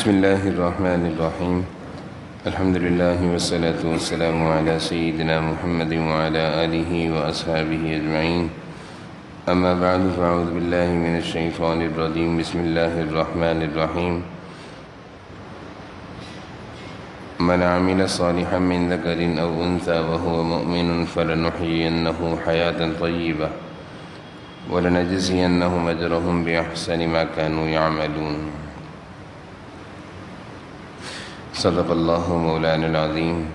بسم الله الرحمن الرحيم الحمد لله والصلاة والسلام على سيدنا محمد وعلى آله وأصحابه أجمعين أما بعد فأعوذ بالله من الشيطان الرجيم بسم الله الرحمن الرحيم من عمل صالحا من ذكر أو أنثى وهو مؤمن فلنحيينه حياة طيبة ولنجزينهم أجرهم بأحسن ما كانوا يعملون صدق الله مولانا العظيم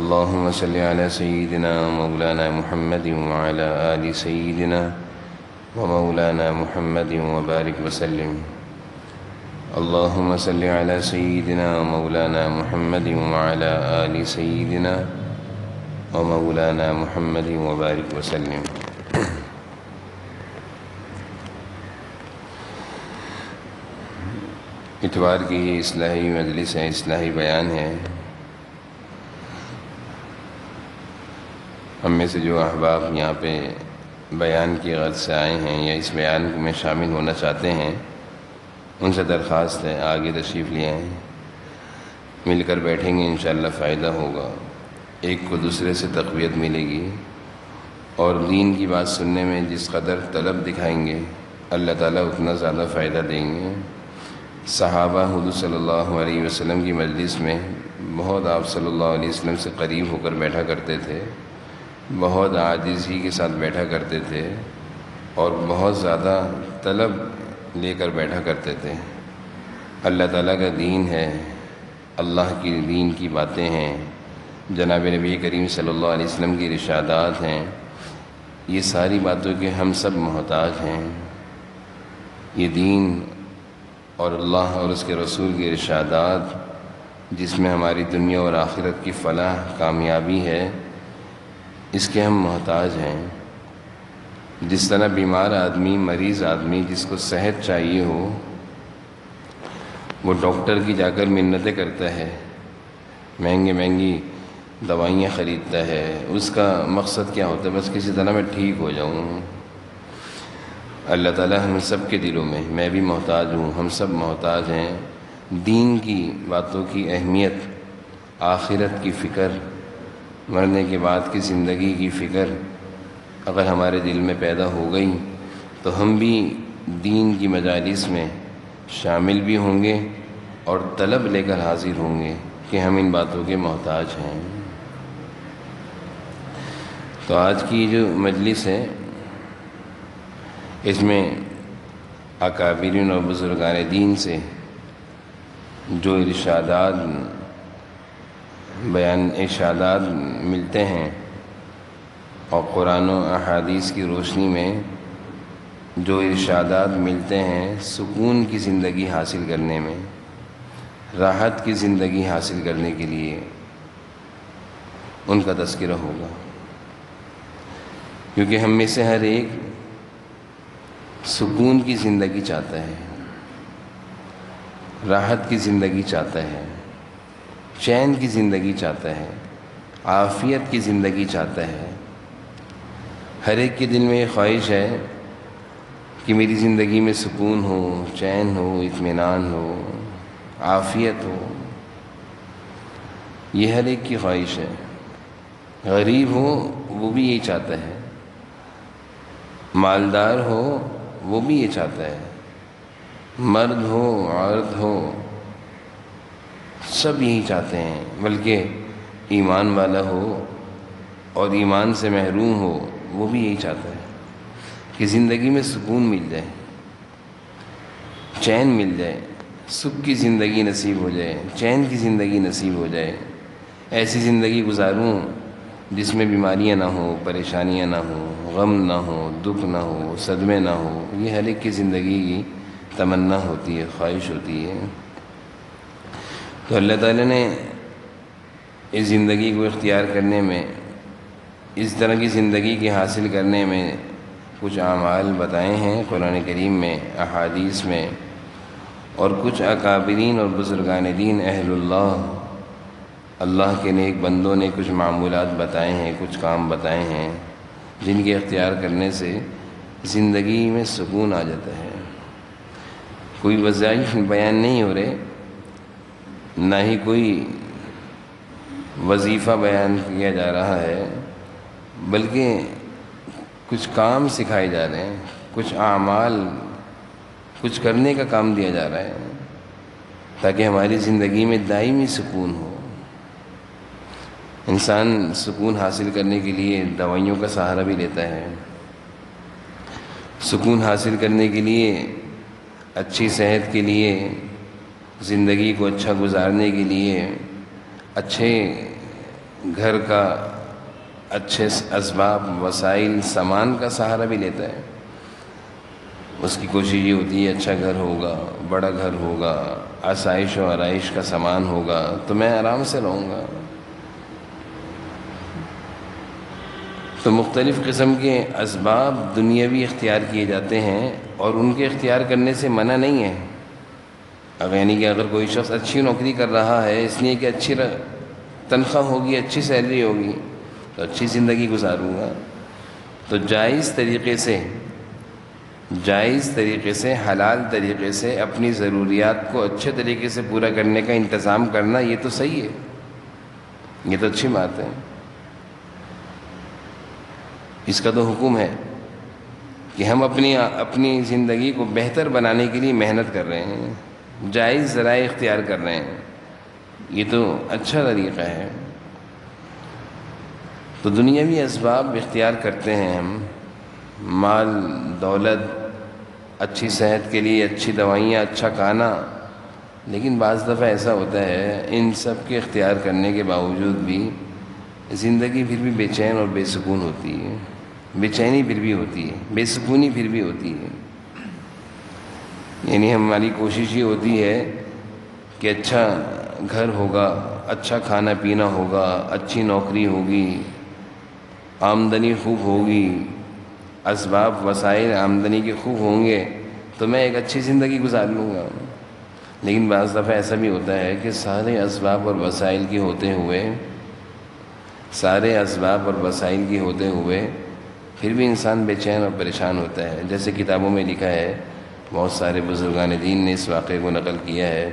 اللهم صل على سيدنا مولانا محمد وعلى آل سيدنا ومولانا محمد وبارك وسلم اللهم صل على سيدنا مولانا محمد وعلى آل سيدنا ومولانا محمد وبارك وسلم اتوار کی یہ اصلاحی مجلس ہے، اصلاحی بیان ہے۔ ہم میں سے جو احباب یہاں پہ بیان کی غرض سے آئے ہیں یا اس بیان میں شامل ہونا چاہتے ہیں، ان سے درخواست ہے آگے تشریف لے آئیں، مل کر بیٹھیں گے، انشاءاللہ فائدہ ہوگا، ایک کو دوسرے سے تقویت ملے گی، اور دین کی بات سننے میں جس قدر طلب دکھائیں گے اللہ تعالیٰ اتنا زیادہ فائدہ دیں گے۔ صحابہ حضور صلی اللہ علیہ وسلم کی مجلس میں بہت آپ صلی اللہ علیہ وسلم سے قریب ہو کر بیٹھا کرتے تھے، بہت عاجزی کے ساتھ بیٹھا کرتے تھے، اور بہت زیادہ طلب لے کر بیٹھا کرتے تھے۔ اللہ تعالیٰ کا دین ہے، اللہ کی دین کی باتیں ہیں، جناب نبی کریم صلی اللہ علیہ وسلم کی ارشادات ہیں، یہ ساری باتوں کے ہم سب محتاج ہیں۔ یہ دین اور اللہ اور اس کے رسول کی ارشادات جس میں ہماری دنیا اور آخرت کی فلاح کامیابی ہے، اس کے ہم محتاج ہیں۔ جس طرح بیمار آدمی، مریض آدمی جس کو صحت چاہیے ہو، وہ ڈاکٹر کی جا کر منتیں کرتا ہے، مہنگی دوائیاں خریدتا ہے، اس کا مقصد کیا ہوتا ہے؟ بس کسی طرح میں ٹھیک ہو جاؤں۔ اللہ تعالیٰ ہم سب کے دلوں میں، میں بھی محتاج ہوں، ہم سب محتاج ہیں، دین کی باتوں کی اہمیت، آخرت کی فکر، مرنے کے بعد کی زندگی کی فکر اگر ہمارے دل میں پیدا ہو گئی تو ہم بھی دین کی مجالس میں شامل بھی ہوں گے اور طلب لے کر حاضر ہوں گے کہ ہم ان باتوں کے محتاج ہیں۔ تو آج کی جو مجلس ہے، اس میں اکابرین اور بزرگان دین سے جو ارشادات ملتے ہیں، اور قرآن و احادیث کی روشنی میں جو ارشادات ملتے ہیں، سکون کی زندگی حاصل کرنے میں، راحت کی زندگی حاصل کرنے کے لیے ان کا تذکرہ ہوگا، کیونکہ ہم میں سے ہر ایک سکون کی زندگی چاہتا ہے، راحت کی زندگی چاہتا ہے، چین کی زندگی چاہتا ہے، عافیت کی زندگی چاہتا ہے۔ ہر ایک کے دل میں یہ خواہش ہے کہ میری زندگی میں سکون ہو، چین ہو، اطمینان ہو، عافیت ہو، یہ ہر ایک کی خواہش ہے۔ غریب ہو وہ بھی یہی چاہتا ہے، مالدار ہو وہ بھی یہ چاہتا ہے، مرد ہو عورت ہو سب یہی چاہتے ہیں، بلکہ ایمان والا ہو اور ایمان سے محروم ہو وہ بھی یہی چاہتا ہے کہ زندگی میں سکون مل جائے، چین مل جائے، سکھ کی زندگی نصیب ہو جائے، چین کی زندگی نصیب ہو جائے، ایسی زندگی گزاروں جس میں بیماریاں نہ ہوں، پریشانیاں نہ ہوں، غم نہ ہو، دکھ نہ ہو، صدمے نہ ہو۔ یہ ہر ایک کی زندگی کی تمنا ہوتی ہے، خواہش ہوتی ہے۔ تو اللہ تعالیٰ نے اس زندگی کو اختیار کرنے میں، اس طرح کی زندگی کے حاصل کرنے میں کچھ اعمال بتائے ہیں قرآن کریم میں، احادیث میں، اور کچھ اکابرین اور بزرگان دین اہل اللہ کے نیک بندوں نے کچھ معمولات بتائے ہیں، کچھ کام بتائے ہیں جن کے اختیار کرنے سے زندگی میں سکون آ جاتا ہے۔ کوئی وظائف بیان نہیں ہو رہے، نہ ہی کوئی وظیفہ بیان کیا جا رہا ہے، بلکہ کچھ کام سکھائے جا رہے ہیں، کچھ اعمال، کچھ کرنے کا کام دیا جا رہا ہے تاکہ ہماری زندگی میں دائمی سکون ہو۔ انسان سکون حاصل کرنے کے لیے دوائیوں کا سہارا بھی لیتا ہے، سکون حاصل کرنے کے لیے، اچھی صحت کے لیے، زندگی کو اچھا گزارنے کے لیے، اچھے گھر کا، اچھے اسباب، وسائل، سامان کا سہارا بھی لیتا ہے۔ اس کی کوشش یہ ہوتی ہے اچھا گھر ہوگا، بڑا گھر ہوگا، آسائش و آرائش کا سامان ہوگا تو میں آرام سے رہوں گا۔ تو مختلف قسم کے اسباب دنیاوی اختیار کیے جاتے ہیں اور ان کے اختیار کرنے سے منع نہیں ہے۔ یعنی کہ اگر کوئی شخص اچھی نوکری کر رہا ہے اس لیے کہ اچھی تنخواہ ہوگی، اچھی سیلری ہوگی تو اچھی زندگی گزاروں گا، تو جائز طریقے سے حلال طریقے سے اپنی ضروریات کو اچھے طریقے سے پورا کرنے کا انتظام کرنا، یہ تو صحیح ہے، یہ تو اچھی بات ہے۔ اس کا تو حکم ہے کہ ہم اپنی زندگی کو بہتر بنانے کے لیے محنت کر رہے ہیں، جائز ذرائع اختیار کر رہے ہیں، یہ تو اچھا طریقہ ہے۔ تو دنیاوی اسباب اختیار کرتے ہیں ہم، مال، دولت، اچھی صحت کے لیے اچھی دوائیاں، اچھا کھانا، لیکن بعض دفعہ ایسا ہوتا ہے ان سب کے اختیار کرنے کے باوجود بھی زندگی پھر بھی بے چین اور بے سکون ہوتی ہے، بے چینی پھر بھی ہوتی ہے، بے سکونی پھر بھی ہوتی ہے۔ یعنی ہماری کوشش یہ ہوتی ہے کہ اچھا گھر ہوگا، اچھا کھانا پینا ہوگا، اچھی نوکری ہوگی، آمدنی خوب ہوگی، اسباب وسائل آمدنی کے خوب ہوں گے تو میں ایک اچھی زندگی گزار لوں گا۔ لیکن بعض دفعہ ایسا بھی ہوتا ہے کہ سارے اسباب اور وسائل کے ہوتے ہوئے پھر بھی انسان بے چین اور پریشان ہوتا ہے۔ جیسے کتابوں میں لکھا ہے، بہت سارے بزرگان دین نے اس واقعے کو نقل کیا ہے۔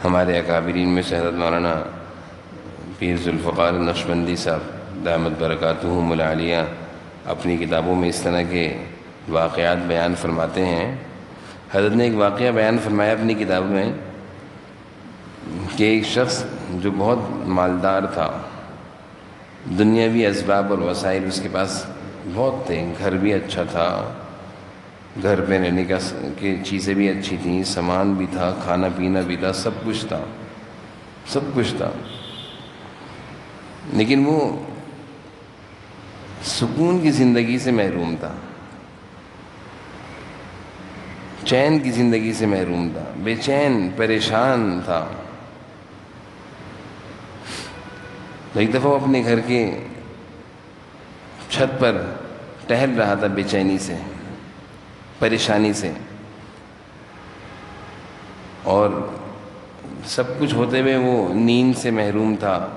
ہمارے اکابرین میں سے حضرت مولانا پیر ذوالفقار نقشبندی صاحب دامت برکاتہم العالیہ اپنی کتابوں میں اس طرح کے واقعات بیان فرماتے ہیں۔ حضرت نے ایک واقعہ بیان فرمایا اپنی کتاب میں کہ ایک شخص جو بہت مالدار تھا، دنیاوی اسباب اور وسائل اس کے پاس بہت تھے، گھر بھی اچھا تھا، گھر پہ رہنے کی چیزیں بھی اچھی تھیں، سامان بھی تھا، کھانا پینا بھی تھا، سب کچھ تھا، لیکن وہ سکون کی زندگی سے محروم تھا، چین کی زندگی سے محروم تھا، بے چین، پریشان تھا۔ تو ایک دفعہ وہ اپنے گھر کے چھت پر ٹہل رہا تھا بے چینی سے، پریشانی سے، اور سب کچھ ہوتے ہوئے وہ نیند سے محروم تھا،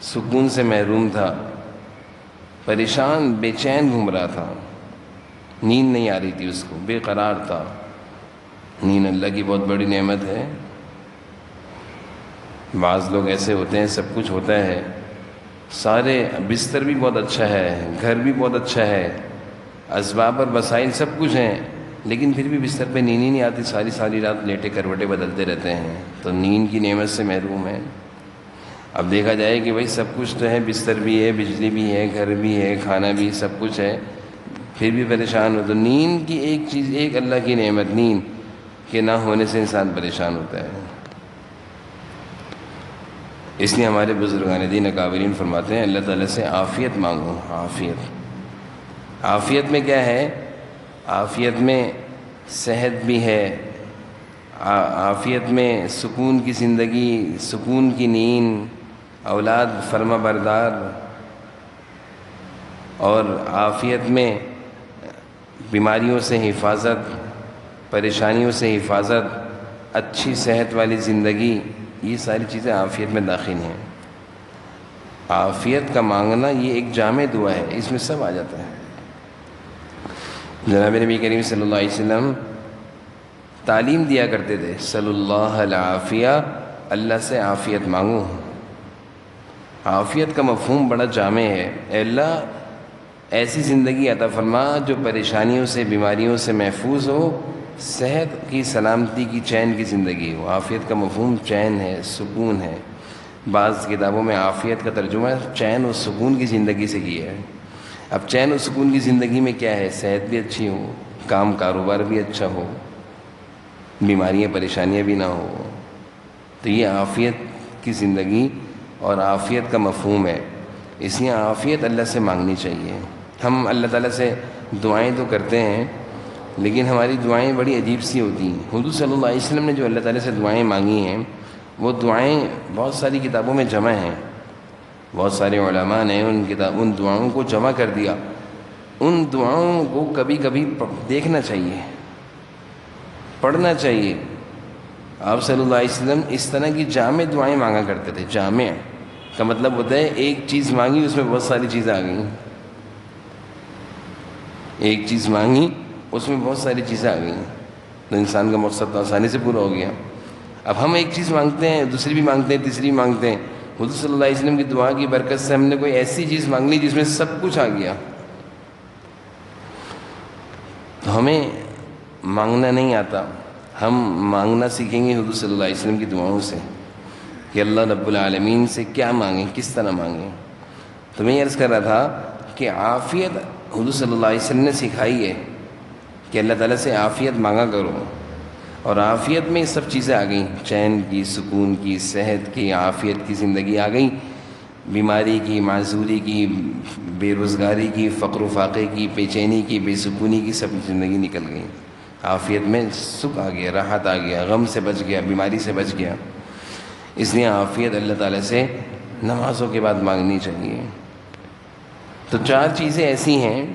سکون سے محروم تھا، پریشان بے چین گھوم رہا تھا، نیند نہیں آ رہی تھی اس کو، بے قرار تھا۔ نیند اللہ کی بہت بڑی نعمت ہے۔ بعض لوگ ایسے ہوتے ہیں سب کچھ ہوتا ہے، سارے بستر بھی بہت اچھا ہے، گھر بھی بہت اچھا ہے، اسباب اور وسائل سب کچھ ہیں، لیکن پھر بھی بستر پہ نیند ہی نہیں آتی، ساری رات لیٹے کروٹیں بدلتے رہتے ہیں، تو نیند کی نعمت سے محروم ہے۔ اب دیکھا جائے کہ بھائی سب کچھ تو ہے، بستر بھی ہے، بجلی بھی ہے، گھر بھی ہے، کھانا بھی، سب کچھ ہے، پھر بھی پریشان ہو، تو نیند کی ایک چیز، ایک اللہ کی نعمت نیند کے نہ ہونے سے انسان پریشان ہوتا ہے۔ اس لیے ہمارے بزرگان دین اکابرین فرماتے ہیں اللہ تعالیٰ سے عافیت مانگو۔ عافیت میں کیا ہے؟ عافیت میں صحت بھی ہے، عافیت میں سکون کی زندگی، سکون کی نیند، اولاد فرما بردار، اور عافیت میں بیماریوں سے حفاظت، پریشانیوں سے حفاظت، اچھی صحت والی زندگی، یہ ساری چیزیں عافیت میں داخل ہیں۔ عافیت کا مانگنا یہ ایک جامع دعا ہے، اس میں سب آ جاتا ہے۔ جناب نبی کریم صلی اللہ علیہ وسلم تعلیم دیا کرتے تھے، صلی اللہ العافیہ، اللہ سے عافیت مانگو۔ عافیت کا مفہوم بڑا جامع ہے۔ اے اللہ ایسی زندگی عطا فرما جو پریشانیوں سے، بیماریوں سے محفوظ ہو، صحت کی، سلامتی کی، چین کی زندگی ہو۔ عافیت کا مفہوم چین ہے، سکون ہے۔ بعض کتابوں میں عافیت کا ترجمہ چین و سکون کی زندگی سے کیا ہے۔ اب چین و سکون کی زندگی میں کیا ہے؟ صحت بھی اچھی ہو، کام کاروبار بھی اچھا ہو، بیماریاں پریشانیاں بھی نہ ہو، تو یہ عافیت کی زندگی اور عافیت کا مفہوم ہے۔ اس لیے عافیت اللہ سے مانگنی چاہیے۔ ہم اللہ تعالیٰ سے دعائیں تو کرتے ہیں، لیکن ہماری دعائیں بڑی عجیب سی ہوتی ہیں۔ حضور صلی اللہ علیہ وسلم نے جو اللہ تعالیٰ سے دعائیں مانگی ہیں، وہ دعائیں بہت ساری کتابوں میں جمع ہیں، بہت سارے علماء نے ان دعاؤں کو جمع کر دیا۔ ان دعاؤں کو کبھی کبھی دیکھنا چاہیے، پڑھنا چاہیے۔ آپ صلی اللہ علیہ وسلم اس طرح کی جامع دعائیں مانگا کرتے تھے۔ جامع کا مطلب ہوتا ہے ایک چیز مانگی، اس میں بہت ساری چیزیں آ گئیں۔ ایک چیز مانگی، اس میں بہت ساری چیزیں آ گئیں، تو انسان کا مقصد تو آسانی سے پورا ہو گیا۔ اب ہم ایک چیز مانگتے ہیں، دوسری بھی مانگتے ہیں، تیسری بھی مانگتے ہیں۔ حضور صلی اللہ علیہ وسلم کی دعا کی برکت سے ہم نے کوئی ایسی چیز مانگ لی جس میں سب کچھ آ گیا۔ تو ہمیں مانگنا نہیں آتا، ہم مانگنا سیکھیں گے حضور صلی اللہ علیہ وسلم کی دعاؤں سے، کہ اللہ رب العالمین سے کیا مانگیں، کس طرح مانگیں۔ تو میں یہ عرض کر رہا تھا کہ عافیت حضور صلی اللہ علیہ وسلم نے سکھائی ہے کہ اللہ تعالیٰ سے عافیت مانگا کرو، اور عافیت میں سب چیزیں آ گئیں، چین کی، سکون کی، صحت کی، عافیت کی زندگی آ گئی، بیماری کی، معذوری کی، بے روزگاری کی، فقر و فاقے کی، بے چینی کی، بے سکونی کی، سب زندگی نکل گئی۔ عافیت میں سکھ آ گیا، راحت آ گیا، غم سے بچ گیا، بیماری سے بچ گیا۔ اس لیے عافیت اللہ تعالیٰ سے نمازوں کے بعد مانگنی چاہیے۔ تو 4 چیزیں ایسی ہیں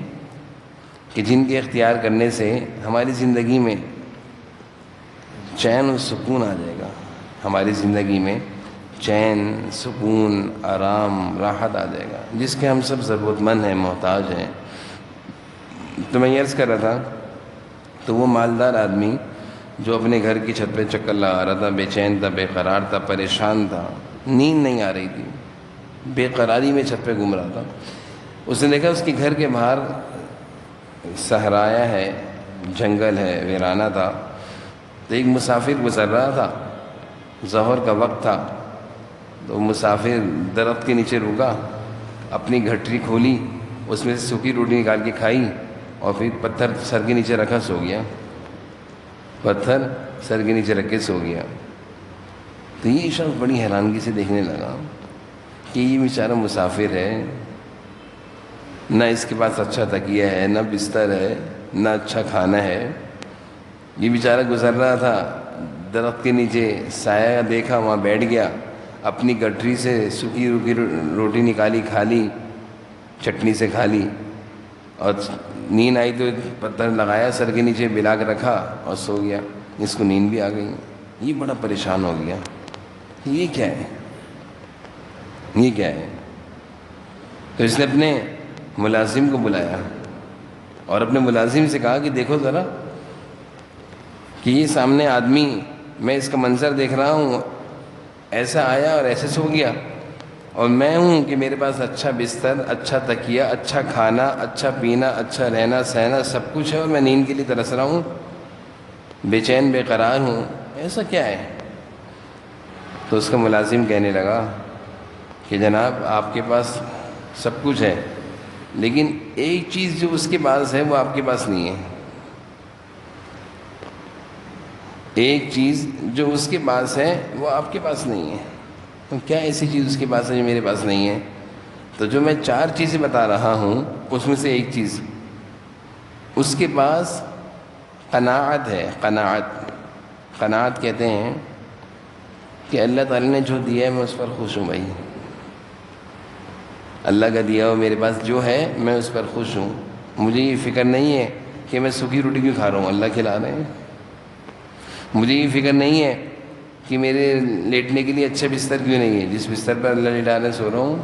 کہ جن کے اختیار کرنے سے ہماری زندگی میں چین و سکون آ جائے گا، ہماری زندگی میں چین، سکون، آرام، راحت آ جائے گا، جس کے ہم سب ضرورت مند ہیں، محتاج ہیں۔ تو میں یہ عرض کر رہا تھا، تو وہ مالدار آدمی جو اپنے گھر کی چھت پہ چکر لگا رہا تھا، بے چین تھا، بے قرار تھا، پریشان تھا، نیند نہیں آ رہی تھی، بے قراری میں چھت پہ گھوم رہا تھا، اس نے دیکھا اس کے گھر کے باہر صحرایا ہے، جنگل ہے، ویرانہ تھا، تو ایک مسافر گزر رہا تھا، ظہر کا وقت تھا، تو مسافر درخت کے نیچے رکا، اپنی گھٹری کھولی، اس میں سے سوکھی روٹی نکال کے کھائی، اور پھر پتھر سر کے نیچے رکھا، سو گیا، پتھر سر کے نیچے رکھ کے سو گیا۔ تو یہ شخص بڑی حیرانگی سے دیکھنے لگا کہ یہ بیچارہ مسافر ہے، نہ اس کے پاس اچھا تکیہ ہے، نہ بستر ہے، نہ اچھا کھانا ہے، یہ بیچارہ گزر رہا تھا، درخت کے نیچے سایہ دیکھا، وہاں بیٹھ گیا، اپنی گٹھری سے سوکھی روٹی نکالی، کھا لی، چٹنی سے کھا لی، اور نیند آئی تو پتھر لگایا سر کے نیچے، بلا کے رکھا اور سو گیا۔ اس کو نیند بھی آ گئی، یہ بڑا پریشان ہو گیا، یہ کیا ہے، یہ کیا ہے؟ تو اس نے اپنے ملازم کو بلایا اور اپنے ملازم سے کہا کہ دیکھو ذرا کہ یہ سامنے آدمی، میں اس کا منظر دیکھ رہا ہوں، ایسا آیا اور ایسے سو گیا، اور میں ہوں کہ میرے پاس اچھا بستر، اچھا تکیہ، اچھا کھانا، اچھا پینا، اچھا رہنا سہنا، سب کچھ ہے، اور میں نیند کے لیے ترس رہا ہوں، بے چین بے قرار ہوں، ایسا کیا ہے؟ تو اس کا ملازم کہنے لگا کہ جناب آپ کے پاس سب کچھ ہے، لیکن ایک چیز جو اس کے پاس ہے وہ آپ کے پاس نہیں ہے، ایک چیز جو اس کے پاس ہے وہ آپ کے پاس نہیں ہے۔ تو کیا ایسی چیز اس کے پاس ہے جو میرے پاس نہیں ہے؟ تو جو میں 4 چیزیں بتا رہا ہوں اس میں سے ایک چیز، اس کے پاس قناعت ہے۔ قناعت کہتے ہیں کہ اللہ تعالیٰ نے جو دیا ہے میں اس پر خوش ہوں بھائی، اللہ کا دیا ہو میرے پاس جو ہے میں اس پر خوش ہوں، مجھے یہ فکر نہیں ہے کہ میں سوکھی روٹی کیوں کھا رہا ہوں، اللہ کھلا رہے ہیں، مجھے یہ فکر نہیں ہے کہ میرے لیٹنے کے لیے اچھا بستر کیوں نہیں ہے، جس بستر پر اللہ لٹا رہے سو رہا ہوں۔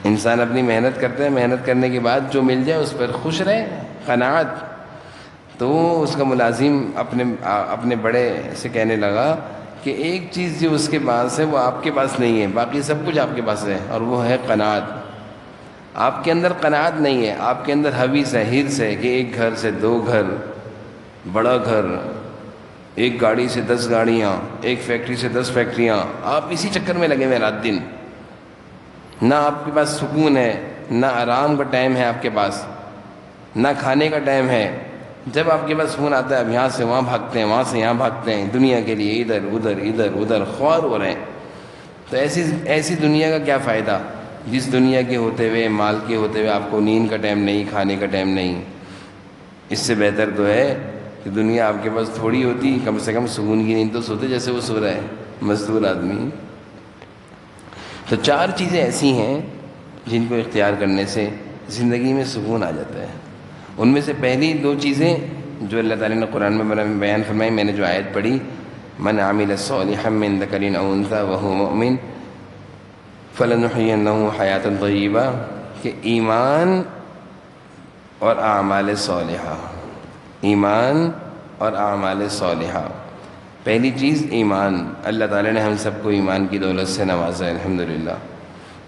انسان اپنی محنت کرتا ہے، محنت کرنے کے بعد جو مل جائے اس پر خوش رہے، قناعت۔ تو اس کا ملازم اپنے بڑے سے کہنے لگا کہ ایک چیز جو اس کے پاس ہے وہ آپ کے پاس نہیں ہے، باقی سب کچھ آپ کے پاس ہے، اور وہ ہے قناعت۔ آپ کے اندر قناعت نہیں ہے، آپ کے اندر حویث ہے، حرص ہے کہ ایک گھر سے 2 گھر، بڑا گھر، ایک گاڑی سے 10 گاڑیاں، ایک فیکٹری سے 10 فیکٹریاں، آپ اسی چکر میں لگے ہوئے رات دن۔ نہ آپ کے پاس سکون ہے، نہ آرام کا ٹائم ہے آپ کے پاس، نہ کھانے کا ٹائم ہے۔ جب آپ کے پاس فون آتا ہے اب یہاں سے وہاں بھاگتے ہیں، وہاں سے یہاں بھاگتے ہیں، دنیا کے لیے ادھر ادھر ادھر ادھر خوار ہو رہے ہیں۔ تو ایسی دنیا کا کیا فائدہ جس دنیا کے ہوتے ہوئے، مال کے ہوتے ہوئے آپ کو نیند کا ٹائم نہیں، کھانے کا ٹائم نہیں۔ اس سے بہتر تو ہے کہ دنیا آپ کے پاس تھوڑی ہوتی، کم سے کم سکون کی نیند تو سوتے جیسے وہ سو رہا ہے مزدور آدمی۔ تو 4 چیزیں ایسی ہیں جن کو اختیار کرنے سے زندگی میں سکون آ جاتا ہے۔ ان میں سے پہلی 2 چیزیں جو اللہ تعالیٰ نے قرآن میں بیان فرمائی، میں نے جو آیت پڑھی، من عمل صالحا من ذکر او انثی وهو مؤمن فلنحینہ حیاتا طیبہ، کہ ایمان اور اعمال صالحہ، ایمان اور اعمال صالحہ۔ پہلی چیز ایمان، اللہ تعالیٰ نے ہم سب کو ایمان کی دولت سے نوازا ہے الحمدللہ۔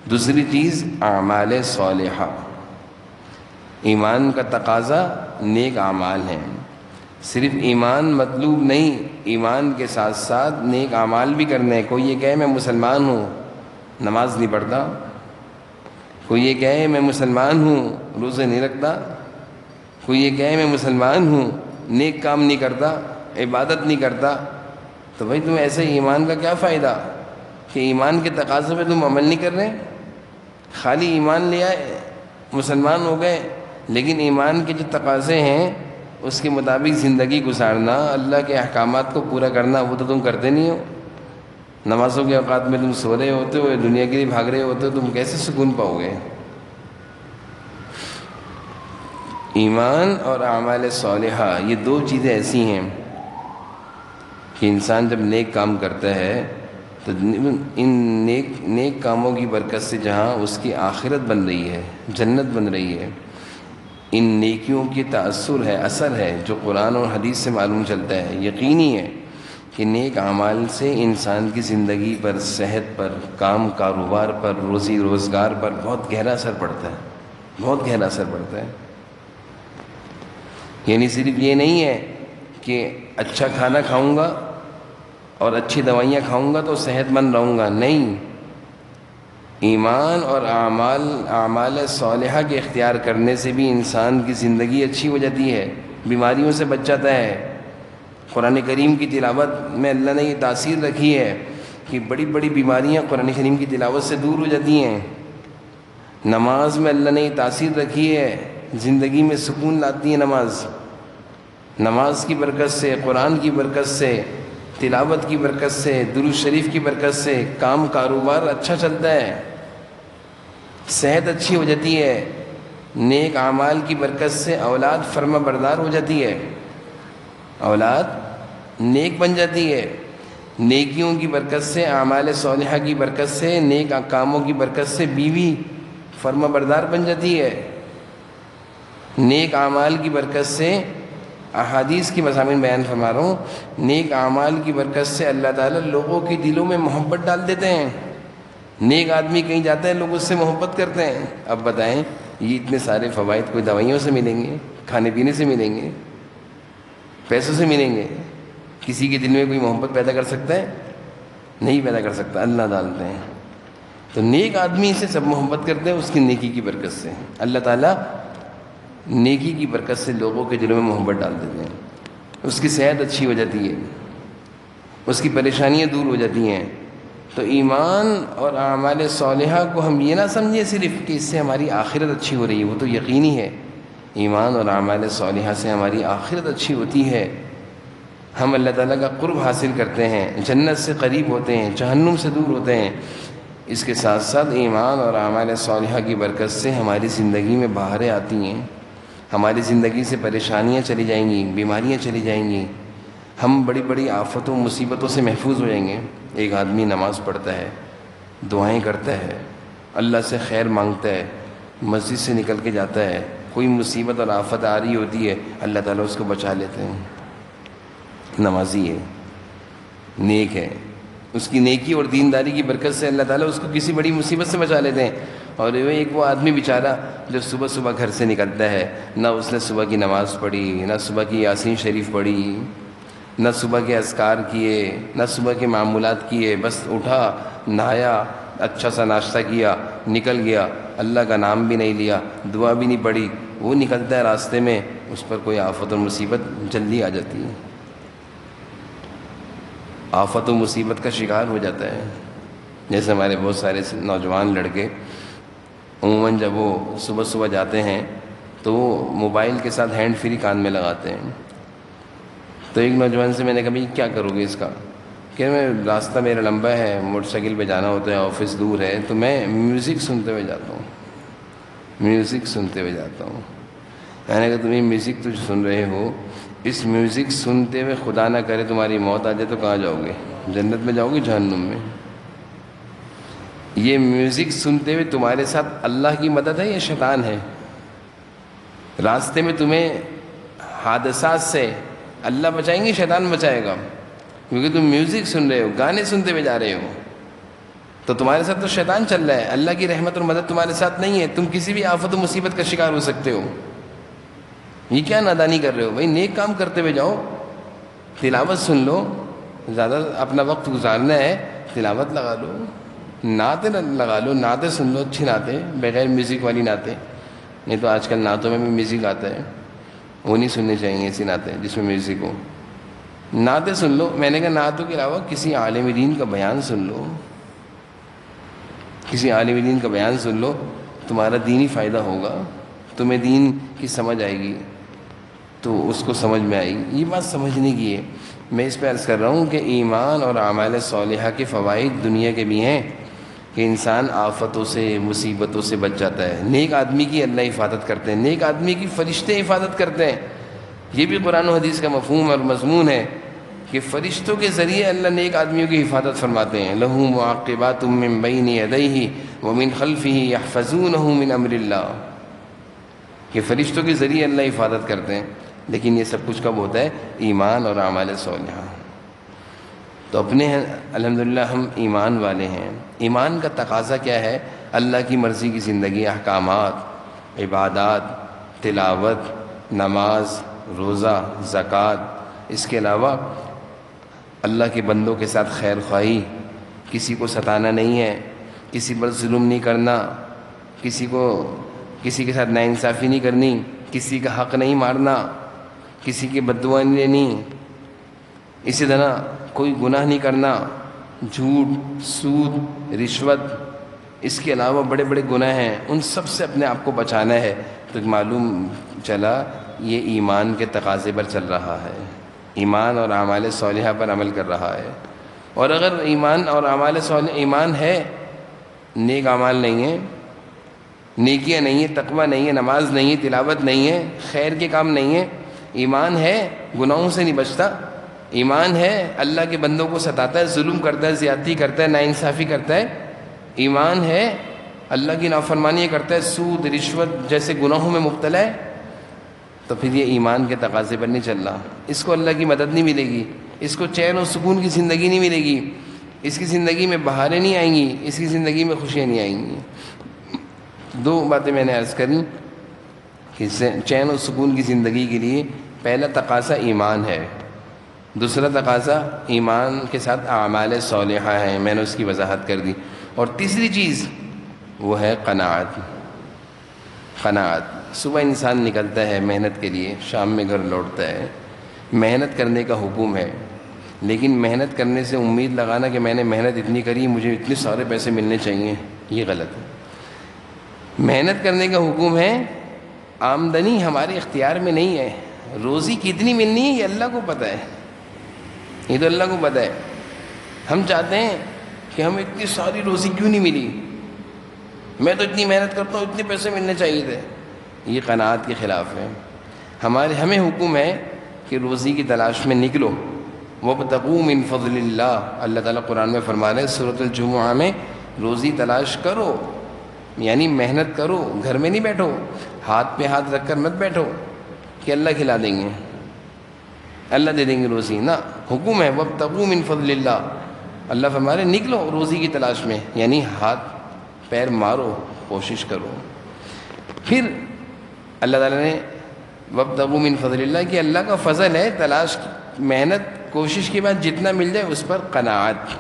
دوسری چیز اعمال صالحہ، ایمان کا تقاضا نیک اعمال ہیں۔ صرف ایمان مطلوب نہیں، ایمان کے ساتھ ساتھ نیک اعمال بھی کرنے ہیں۔ کوئی یہ کہے میں مسلمان ہوں، نماز نہیں پڑھتا، کوئی یہ کہے میں مسلمان ہوں، روزے نہیں رکھتا، کوئی یہ کہے میں مسلمان ہوں، نیک کام نہیں کرتا، عبادت نہیں کرتا، تو بھائی تم ایسے ایمان کا کیا فائدہ کہ ایمان کے تقاضے پہ تم عمل نہیں کر رہے؟ خالی ایمان لے آئے، مسلمان ہو گئے، لیکن ایمان کے جو تقاضے ہیں اس کے مطابق زندگی گزارنا، اللہ کے احکامات کو پورا کرنا، وہ تو تم کرتے نہیں ہو۔ نمازوں کے اوقات میں تم سو رہے ہوتے ہو، دنیا کے لیے بھاگ رہے ہوتے ہو، تم کیسے سکون پاؤ گے؟ ایمان اور اعمال صالحہ، یہ 2 چیزیں ایسی ہیں کہ انسان جب نیک کام کرتا ہے تو ان نیک کاموں کی برکت سے جہاں اس کی آخرت بن رہی ہے، جنت بن رہی ہے، ان نیکیوں کی تأثر ہے، اثر ہے جو قرآن اور حدیث سے معلوم چلتا ہے۔ یقینی ہے کہ نیک اعمال سے انسان کی زندگی پر، صحت پر، کام کاروبار پر، روزی روزگار پر بہت گہرا اثر پڑتا ہے، بہت گہرا اثر پڑتا ہے۔ یعنی صرف یہ نہیں ہے کہ اچھا کھانا کھاؤں گا اور اچھی دوائیاں کھاؤں گا تو صحت مند رہوں گا، نہیں، ایمان اور اعمال صالحہ کے اختیار کرنے سے بھی انسان کی زندگی اچھی ہو جاتی ہے، بیماریوں سے بچ جاتا ہے۔ قرآن کریم کی تلاوت میں اللہ نے یہ تاثیر رکھی ہے کہ بڑی بڑی بیماریاں قرآن کریم کی تلاوت سے دور ہو جاتی ہیں۔ نماز میں اللہ نے یہ تاثیر رکھی ہے، زندگی میں سکون لاتی ہے نماز کی برکت سے، قرآن کی برکت سے، تلاوت کی برکت سے، درود شریف کی برکت سے کام کاروبار اچھا چلتا ہے، صحت اچھی ہو جاتی ہے۔ نیک اعمال کی برکت سے اولاد فرما بردار ہو جاتی ہے، اولاد نیک بن جاتی ہے۔ نیکیوں کی برکت سے، اعمال صالحہ کی برکت سے، نیک کاموں کی برکت سے بیوی فرما بردار بن جاتی ہے۔ نیک اعمال کی برکت سے، احادیث کی مضامین بیان فرما رہا ہوں، نیک اعمال کی برکت سے اللہ تعالیٰ لوگوں کے دلوں میں محبت ڈال دیتے ہیں۔ نیک آدمی کہیں جاتا ہے لوگ اس سے محبت کرتے ہیں۔ اب بتائیں یہ اتنے سارے فوائد کوئی دوائیوں سے ملیں گے، کھانے پینے سے ملیں گے، پیسوں سے ملیں گے؟ کسی کے دل میں کوئی محبت پیدا کر سکتا ہے؟ نہیں پیدا کر سکتا، اللہ ڈالتے ہیں۔ تو نیک آدمی سے سب محبت کرتے ہیں اس کی نیکی کی برکت سے، اللہ تعالیٰ نیکی کی برکت سے لوگوں کے دلوں میں محبت ڈال دیتے ہیں، اس کی صحت اچھی ہو جاتی ہے، اس کی پریشانیاں دور ہو جاتی ہیں۔ تو ایمان اور اعمال صالحہ کو ہم یہ نہ سمجھیں صرف کہ اس سے ہماری آخرت اچھی ہو رہی ہے، وہ تو یقینی ہے، ایمان اور اعمال صالحہ سے ہماری آخرت اچھی ہوتی ہے، ہم اللہ تعالیٰ کا قرب حاصل کرتے ہیں، جنت سے قریب ہوتے ہیں، جہنم سے دور ہوتے ہیں۔ اس کے ساتھ ساتھ ایمان اور اعمال صالحہ کی برکت سے ہماری زندگی میں بہاریں آتی ہیں، ہماری زندگی سے پریشانیاں چلی جائیں گی، بیماریاں چلی جائیں گی، ہم بڑی بڑی آفتوں مصیبتوں سے محفوظ ہو جائیں گے۔ ایک آدمی نماز پڑھتا ہے، دعائیں کرتا ہے، اللہ سے خیر مانگتا ہے، مسجد سے نکل کے جاتا ہے، کوئی مصیبت اور آفت آ رہی ہوتی ہے اللہ تعالیٰ اس کو بچا لیتے ہیں. نمازی ہے، نیک ہے، اس کی نیکی اور دینداری کی برکت سے اللہ تعالیٰ اس کو کسی بڑی مصیبت سے بچا لیتے ہیں. اور ایک وہ آدمی بیچارہ جو صبح صبح گھر سے نکلتا ہے، نہ اس نے صبح کی نماز پڑھی، نہ صبح کی یاسین شریف پڑھی، نہ صبح کے اذکار کیے، نہ صبح کے معمولات کیے، بس اٹھا، نہایا، اچھا سا ناشتہ کیا، نکل گیا، اللہ کا نام بھی نہیں لیا، دعا بھی نہیں پڑھی. وہ نکلتا ہے راستے میں، اس پر کوئی آفت اور مصیبت جلدی آ جاتی ہے، آفت و مصیبت کا شکار ہو جاتا ہے. جیسے ہمارے بہت سارے نوجوان لڑکے عموماً جب وہ صبح صبح جاتے ہیں تو وہ موبائل کے ساتھ ہینڈ فری کان میں لگاتے ہیں. تو ایک نوجوان سے میں نے کہا بھائی کیا کرو گے اس کا؟ کہ میں راستہ میرا لمبا ہے، موٹر سائیکل پہ جانا ہوتا ہے، آفس دور ہے، تو میں میوزک سنتے ہوئے جاتا ہوں، میوزک سنتے ہوئے جاتا ہوں. میں نے کہا تم یہ میوزک تو سن رہے ہو، اس میوزک سنتے ہوئے خدا نہ کرے تمہاری موت آ جائے تو کہاں جاؤ گے؟ جنت میں جاؤ گے جہنم میں؟ یہ میوزک سنتے ہوئے تمہارے ساتھ اللہ کی مدد ہے یا شیطان ہے؟ راستے میں تمہیں حادثات سے اللہ بچائیں گے، شیطان بچائے گا؟ کیونکہ تم میوزک سن رہے ہو، گانے سنتے ہوئے جا رہے ہو، تو تمہارے ساتھ تو شیطان چل رہا ہے، اللہ کی رحمت اور مدد تمہارے ساتھ نہیں ہے. تم کسی بھی آفت و مصیبت کا شکار ہو سکتے ہو. یہ کیا نادانی کر رہے ہو بھائی؟ نیک کام کرتے ہوئے جاؤ، تلاوت سن لو، زیادہ اپنا وقت گزارنا ہے تلاوت لگا لو، نعتیں لگا لو، نعتیں سن لو، اچھی نعتیں، بغیر میوزک والی نعتیں. نہیں تو آج کل نعتوں میں بھی میوزک آتا ہے، وہ نہیں سننی چاہیے ایسی نعتیں جس میں میوزک ہو. نعتیں سن لو. میں نے کہا نعتوں کے علاوہ کسی عالم دین کا بیان سن لو، کسی عالم دین کا بیان سن لو، تمہارا دینی فائدہ ہوگا، تمہیں دین کی سمجھ آئے گی، تو اس کو سمجھ میں آئے گی. یہ بات سمجھنے کی ہے. میں اس پہ عرض کر رہا ہوں کہ ایمان اور اعمال صالحہ کے فوائد دنیا کے بھی ہیں کہ انسان آفتوں سے، مصیبتوں سے بچ جاتا ہے. نیک آدمی کی اللہ حفاظت کرتے ہیں، نیک آدمی کی فرشتے حفاظت کرتے ہیں. یہ بھی قرآن و حدیث کا مفہوم اور مضمون ہے کہ فرشتوں کے ذریعے اللہ نیک آدمیوں کی حفاظت فرماتے ہیں. لَهُ مُعَقِّبَاتٌ مِّن بَيْنِ يَدَيْهِ وَمِنْ خَلْفِهِ يَحْفَظُونَهُ مِنْ أَمْرِ اللَّهِ، کہ فرشتوں کے ذریعے اللہ حفاظت کرتے ہیں. لیکن یہ سب کچھ کب ہوتا ہے؟ ایمان اور اعمال صالحہ. تو اپنے الحمدللہ ہم ایمان والے ہیں. ایمان کا تقاضا کیا ہے؟ اللہ کی مرضی کی زندگی، احکامات، عبادات، تلاوت، نماز، روزہ، زکوٰۃ. اس کے علاوہ اللہ کے بندوں کے ساتھ خیر خواہی، کسی کو ستانا نہیں ہے، کسی پر ظلم نہیں کرنا، کسی کے ساتھ ناانصافی نہیں کرنی، کسی کا حق نہیں مارنا، کسی کی بد دعا نہیں لینی. اسی طرح کوئی گناہ نہیں کرنا، جھوٹ، سود، رشوت. اس کے علاوہ بڑے بڑے گناہ ہیں، ان سب سے اپنے آپ کو بچانا ہے. تو معلوم چلا یہ ایمان کے تقاضے پر چل رہا ہے، ایمان اور اعمال صالحہ پر عمل کر رہا ہے. اور اگر ایمان اور اعمال صالحہ، ایمان ہے، نیک اعمال نہیں ہیں، نیکیاں نہیں ہیں، تقوی نہیں ہے، نماز نہیں ہے، تلاوت نہیں ہے، خیر کے کام نہیں ہے، ایمان ہے، گناہوں سے نہیں بچتا، ایمان ہے، اللہ کے بندوں کو ستاتا ہے، ظلم کرتا ہے، زیادتی کرتا ہے، ناانصافی کرتا ہے، ایمان ہے، اللہ کی نافرمانی کرتا ہے، سود، رشوت جیسے گناہوں میں مبتلا ہے، تو پھر یہ ایمان کے تقاضے پر نہیں چل رہا. اس کو اللہ کی مدد نہیں ملے گی، اس کو چین و سکون کی زندگی نہیں ملے گی، اس کی زندگی میں بہاریں نہیں آئیں گی، اس کی زندگی میں خوشیاں نہیں آئیں گی. دو باتیں میں نے عرض کریں کہ چین و سکون کی زندگی کے لیے پہلا تقاضا ایمان ہے، دوسرا تقاضا ایمان کے ساتھ اعمال صالحہ ہیں، میں نے اس کی وضاحت کر دی. اور تیسری چیز وہ ہے قناعت. قناعت. صبح انسان نکلتا ہے محنت کے لیے، شام میں گھر لوٹتا ہے. محنت کرنے کا حکم ہے، لیکن محنت کرنے سے امید لگانا کہ میں نے محنت اتنی کری مجھے اتنے سارے پیسے ملنے چاہیے، یہ غلط ہے. محنت کرنے کا حکم ہے، آمدنی ہمارے اختیار میں نہیں ہے، روزی کتنی ملنی ہے یہ اللہ کو پتہ ہے، یہ تو اللہ کو پتہ ہے. ہم چاہتے ہیں کہ ہمیں اتنی ساری روزی کیوں نہیں ملی، میں تو اتنی محنت کرتا ہوں، اتنے پیسے ملنے چاہیے تھے. یہ قناعت کے خلاف ہے. ہمیں حکم ہے کہ روزی کی تلاش میں نکلو. وَابْتَغُوا مِن فَضْلِ اللَّهِ، اللہ تعالیٰ قرآن میں فرما رہے ہیں سورۃ الجمعہ میں، روزی تلاش کرو، یعنی محنت کرو، گھر میں نہیں بیٹھو. ہاتھ پہ ہاتھ رکھ کر مت بیٹھو کہ اللہ کھلا دیں گے، اللہ دے دیں گے روزی، نہ، حکم ہے وابتغوا من فضل اللہ، اللہ فرما رہے نکلو روزی کی تلاش میں، یعنی ہاتھ پیر مارو، کوشش کرو۔ پھر اللہ تعالیٰ نے وابتغوا من فضل اللہ کہ اللہ کا فضل ہے، تلاش، محنت، کوشش کے بعد جتنا مل جائے اس پر قناعت،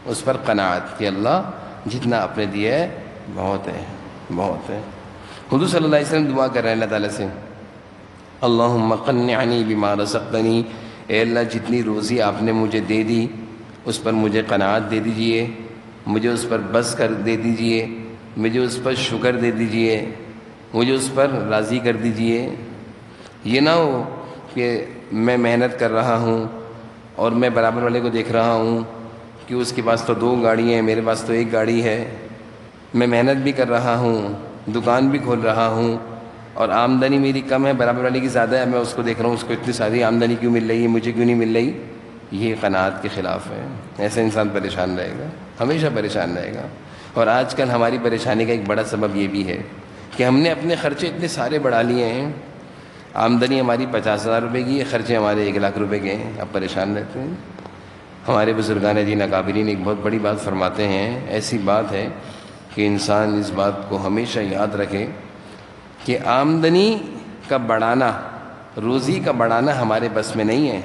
اس پر قناعت کہ اللہ جتنا آپ نے دیا ہے بہت ہے، بہت ہے۔ حضور صلی اللہ علیہ وسلم دعا کر رہے ہیں اللہ تعالیٰ سے، اللہم قنعنی بما رزقتنی، اے اللہ جتنی روزی آپ نے مجھے دے دی اس پر مجھے قناعت دے دیجئے، مجھے اس پر بس کر دے دیجئے، مجھے اس پر شکر دے دیجئے، مجھے اس پر راضی کر دیجئے۔ یہ نہ ہو کہ میں محنت کر رہا ہوں اور میں برابر والے کو دیکھ رہا ہوں کہ اس کے پاس تو 2 گاڑی ہیں، میرے پاس تو 1 گاڑی ہے، میں محنت بھی کر رہا ہوں، دکان بھی کھول رہا ہوں اور آمدنی میری کم ہے، برابر والے کی زیادہ ہے، میں اس کو دیکھ رہا ہوں اس کو اتنی ساری آمدنی کیوں مل رہی ہے، مجھے کیوں نہیں مل رہی۔ یہ قناعت کے خلاف ہے، ایسا انسان پریشان رہے گا، ہمیشہ پریشان رہے گا۔ اور آج کل ہماری پریشانی کا ایک بڑا سبب یہ بھی ہے کہ ہم نے اپنے خرچے اتنے سارے بڑھا لیے ہیں، آمدنی ہماری 50,000 روپے کی ہے، خرچے ہمارے 1 لاکھ روپے کے ہیں، اب پریشان رہتے ہیں۔ ہمارے بزرگان دین اکابرین ایک بہت بڑی بات فرماتے ہیں، ایسی بات ہے کہ انسان اس بات کو ہمیشہ یاد رکھے کہ آمدنی کا بڑھانا، روزی کا بڑھانا ہمارے بس میں نہیں ہے،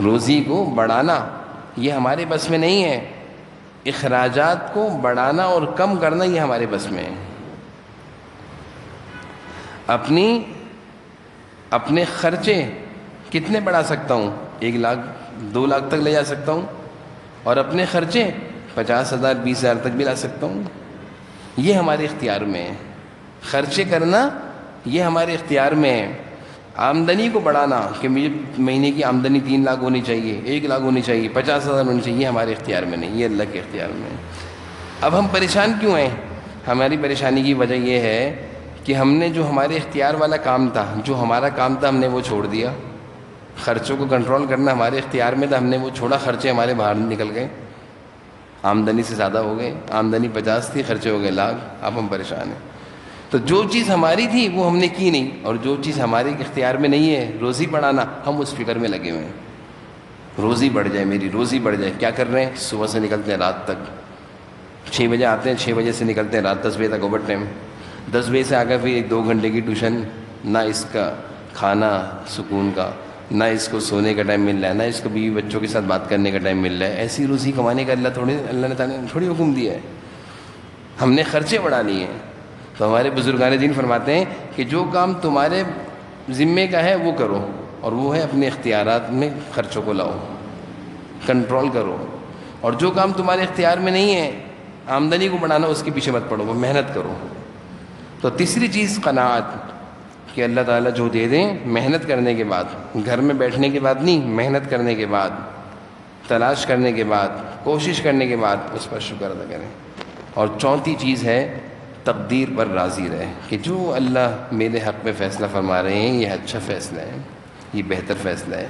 روزی کو بڑھانا یہ ہمارے بس میں نہیں ہے، اخراجات کو بڑھانا اور کم کرنا یہ ہمارے بس میں ہے۔ اپنے خرچے کتنے بڑھا سکتا ہوں؟ 1 لاکھ 2 لاکھ تک لے جا سکتا ہوں، اور اپنے خرچے 50,000 20,000 تک بھی لا سکتا ہوں، یہ ہمارے اختیار میں ہے۔ خرچے کرنا یہ ہمارے اختیار میں ہے، آمدنی کو بڑھانا کہ مجھے مہینے کی آمدنی 3 لاکھ ہونی چاہیے، 1 لاکھ ہونی چاہیے، 50,000 ہونی چاہیے، یہ ہمارے اختیار میں نہیں، یہ اللہ کے اختیار میں ہے۔ اب ہم پریشان کیوں ہیں؟ ہماری پریشانی کی وجہ یہ ہے کہ ہم نے جو ہمارے اختیار والا کام تھا، جو ہمارا کام تھا، ہم نے وہ چھوڑ دیا۔ خرچوں کو کنٹرول کرنا ہمارے اختیار میں تھا، ہم نے وہ چھوڑا، خرچے ہمارے باہر نکل گئے، آمدنی سے زیادہ ہو گئے، آمدنی 50 تھی، خرچے ہو گئے 1 لاکھ، اب ہم پریشان ہیں۔ تو جو چیز ہماری تھی وہ ہم نے کی نہیں، اور جو چیز ہمارے اختیار میں نہیں ہے، روزی بڑھانا، ہم اس فکر میں لگے ہوئے ہیں، روزی بڑھ جائے، میری روزی بڑھ جائے۔ کیا کر رہے ہیں؟ صبح سے نکلتے ہیں رات تک، 6 بجے آتے ہیں، 6 بجے سے نکلتے ہیں رات 10 بجے تک اوور ٹائم، 10 بجے سے آ کر پھر 2 گھنٹے کی ٹیوشن، نہ اس کا کھانا سکون کا، نہ اس کو سونے کا ٹائم مل رہا ہے، نہ اس کو بیوی بچوں کے ساتھ بات کرنے کا ٹائم مل رہا ہے۔ ایسی روزی کمانے کا اللہ نے تعالیٰ نے تھوڑی حکم دیا ہے، ہم نے خرچے بڑھا لیے ہیں۔ تو ہمارے بزرگان دین فرماتے ہیں کہ جو کام تمہارے ذمے کا ہے وہ کرو، اور وہ ہے اپنے اختیارات میں خرچوں کو لاؤ، کنٹرول کرو، اور جو کام تمہارے اختیار میں نہیں ہے، آمدنی کو بڑھانا، اس کے پیچھے مت پڑو، وہ محنت کرو۔ تو تیسری چیز قناعت، کہ اللہ تعالیٰ جو دے دیں، محنت کرنے کے بعد، گھر میں بیٹھنے کے بعد نہیں، محنت کرنے کے بعد، تلاش کرنے کے بعد، کوشش کرنے کے بعد اس پر شکر ادا کریں۔ اور چوتھی چیز ہے تقدیر پر راضی رہے، کہ جو اللہ میرے حق میں فیصلہ فرما رہے ہیں یہ اچھا فیصلہ ہے، یہ بہتر فیصلہ ہے۔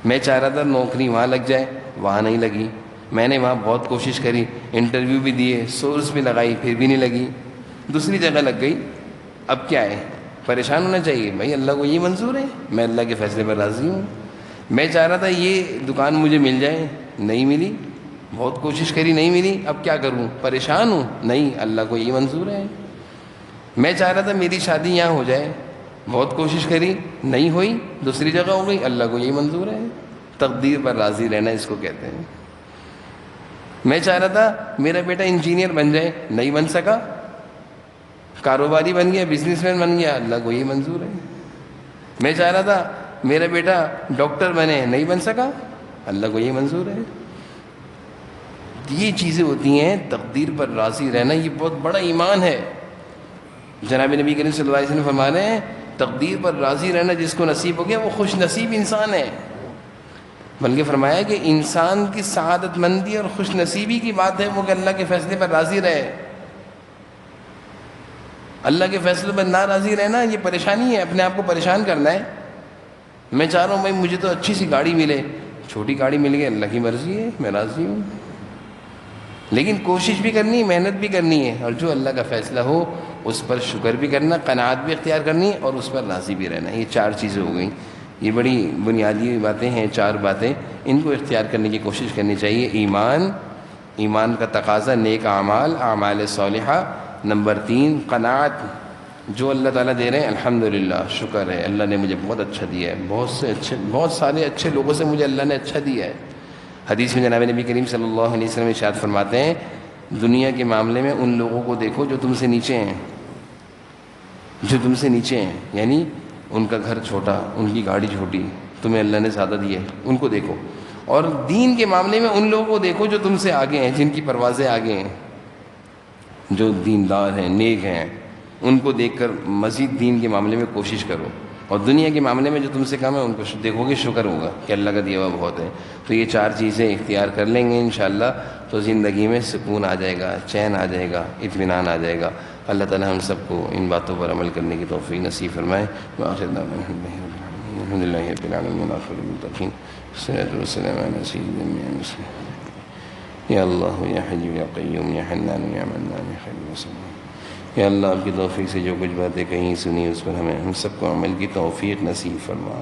میں چاہ رہا تھا نوکری وہاں لگ جائے، وہاں نہیں لگی، میں نے وہاں بہت کوشش کری، انٹرویو بھی دیے، سورس بھی لگائی، پھر بھی نہیں لگی، دوسری جگہ لگ گئی۔ اب کیا ہے؟ پریشان ہونا چاہیے؟ بھائی اللہ کو یہ منظور ہے، میں اللہ کے فیصلے پر راضی ہوں۔ میں چاہ رہا تھا یہ دکان مجھے مل جائے، نہیں ملی، بہت کوشش کری، نہیں ملی، اب کیا کروں؟ پریشان ہوں؟ نہیں، اللہ کو یہ منظور ہے۔ میں چاہ رہا تھا میری شادی یہاں ہو جائے، بہت کوشش کری، نہیں ہوئی، دوسری جگہ ہو گئی، اللہ کو یہ منظور ہے۔ تقدیر پر راضی رہنا اس کو کہتے ہیں۔ میں چاہ رہا تھا میرا بیٹا انجینئر بن جائے، نہیں بن سکا، کاروباری بن گیا، بزنس مین بن گیا، اللہ کو یہ منظور ہے۔ میں چاہ رہا تھا میرا بیٹا ڈاکٹر بنے، نہیں بن سکا، اللہ کو یہ منظور ہے۔ یہ چیزیں ہوتی ہیں تقدیر پر راضی رہنا، یہ بہت بڑا ایمان ہے۔ جناب نبی کریم صلی اللہ علیہ وسلم فرما رہے ہیں تقدیر پر راضی رہنا جس کو نصیب ہو گیا وہ خوش نصیب انسان ہے۔ بلکہ فرمایا کہ انسان کی سعادت مندی اور خوش نصیبی کی بات ہے وہ کہ اللہ کے فیصلے پر راضی رہے۔ اللہ کے فیصلے پر ناراضی رہنا یہ پریشانی ہے، اپنے آپ کو پریشان کرنا ہے۔ میں چاہ رہا ہوں بھائی مجھے تو اچھی سی گاڑی ملے، چھوٹی گاڑی مل گئی، اللہ کی مرضی ہے، میں راضی ہوں، لیکن کوشش بھی کرنی ہے، محنت بھی کرنی ہے، اور جو اللہ کا فیصلہ ہو اس پر شکر بھی کرنا، قناعت بھی اختیار کرنی اور اس پر راضی بھی رہنا. یہ 4 چیزیں ہو گئیں. یہ بڑی بنیادی باتیں ہیں، 4 باتیں، ان کو اختیار کرنے کی کوشش کرنی چاہیے. ایمان کا تقاضا، نیک اعمال، اعمال صالحہ. نمبر 3 قناعت، جو اللہ تعالیٰ دے رہے ہیں الحمدللہ، شکر ہے، اللہ نے مجھے بہت اچھا دیا ہے، بہت سارے اچھے لوگوں سے مجھے اللہ نے اچھا دیا ہے. حدیث میں جناب نبی کریم صلی اللہ علیہ وسلم ارشاد فرماتے ہیں، دنیا کے معاملے میں ان لوگوں کو دیکھو جو تم سے نیچے ہیں، جو تم سے نیچے ہیں، یعنی ان کا گھر چھوٹا، ان کی گاڑی چھوٹی، تمہیں اللہ نے زیادہ دیا ہے، ان کو دیکھو. اور دین کے معاملے میں ان لوگوں کو دیکھو جو تم سے آگے ہیں، جن کی پروازیں آگے ہیں، جو دیندار ہیں، نیک ہیں، ان کو دیکھ کر مزید دین کے معاملے میں کوشش کرو. اور دنیا کے معاملے میں جو تم سے کم ہے ان کو دیکھو گے، شکر ہوگا کہ اللہ کا دیا ہوا بہت ہے. تو یہ 4 چیزیں اختیار کر لیں گے انشاءاللہ تو زندگی میں سکون آ جائے گا، چین آ جائے گا، اطمینان آ جائے گا. اللہ تعالی ہم سب کو ان باتوں پر عمل کرنے کی توفیق نصیب فرمائے. الحمد للہ رب العالمین المتقین والصلاة والسلام علی سیدنا محمد. یا اللہ یا حی یا قیوم یا حنان یا منان یا خیر وسلم. یا اللہ آپ کی توفیق سے جو کچھ باتیں کہیں سنی اس پر ہم سب کو عمل کی توفیق نصیب فرما.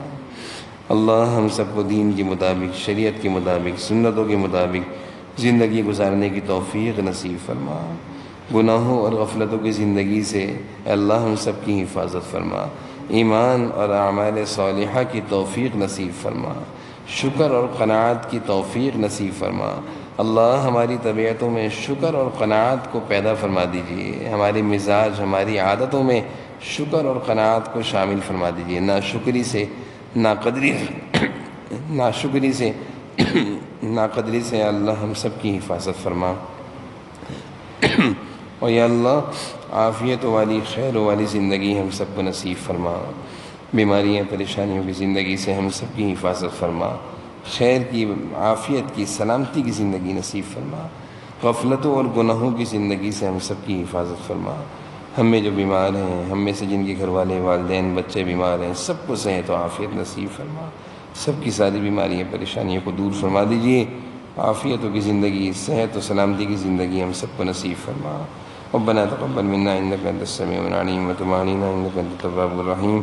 اللہ ہم سب کو دین کے مطابق، شریعت کے مطابق، سنتوں کے مطابق زندگی گزارنے کی توفیق نصیب فرما. گناہوں اور غفلتوں کی زندگی سے اللہ ہم سب کی حفاظت فرما. ایمان اور اعمال صالحہ کی توفیق نصیب فرما. شکر اور قناعت کی توفیق نصیب فرما. اللہ ہماری طبیعتوں میں شکر اور قناعت کو پیدا فرما دیجیے. ہمارے مزاج، ہماری عادتوں میں شکر اور قناعت کو شامل فرما دیجیے. ناقدری سے اللہ ہم سب کی حفاظت فرما. اور یا اللہ عافیت والی، خیر والی زندگی ہم سب کو نصیب فرما. بیماریاں، پریشانیوں کی زندگی سے ہم سب کی حفاظت فرما. خیر کی، عافیت کی، سلامتی کی زندگی نصیب فرما. غفلتوں اور گناہوں کی زندگی سے ہم سب کی حفاظت فرما. ہم میں جو بیمار ہیں، ہم میں سے جن کے گھر والے، والدین، بچے بیمار ہیں، سب کو صحت و عافیت نصیب فرما. سب کی ساری بیماریاں، پریشانیوں کو دور فرما دیجیے. عافیتوں کی زندگی، صحت و سلامتی کی زندگی ہم سب کو نصیب فرما. ربنا تقبل منا انك انت السميع العليم وتب علينا انك انت التواب الرحيم.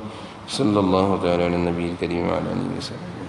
صلی اللہ تعالی علی النبی الکریم وعلی آلہ وسلم.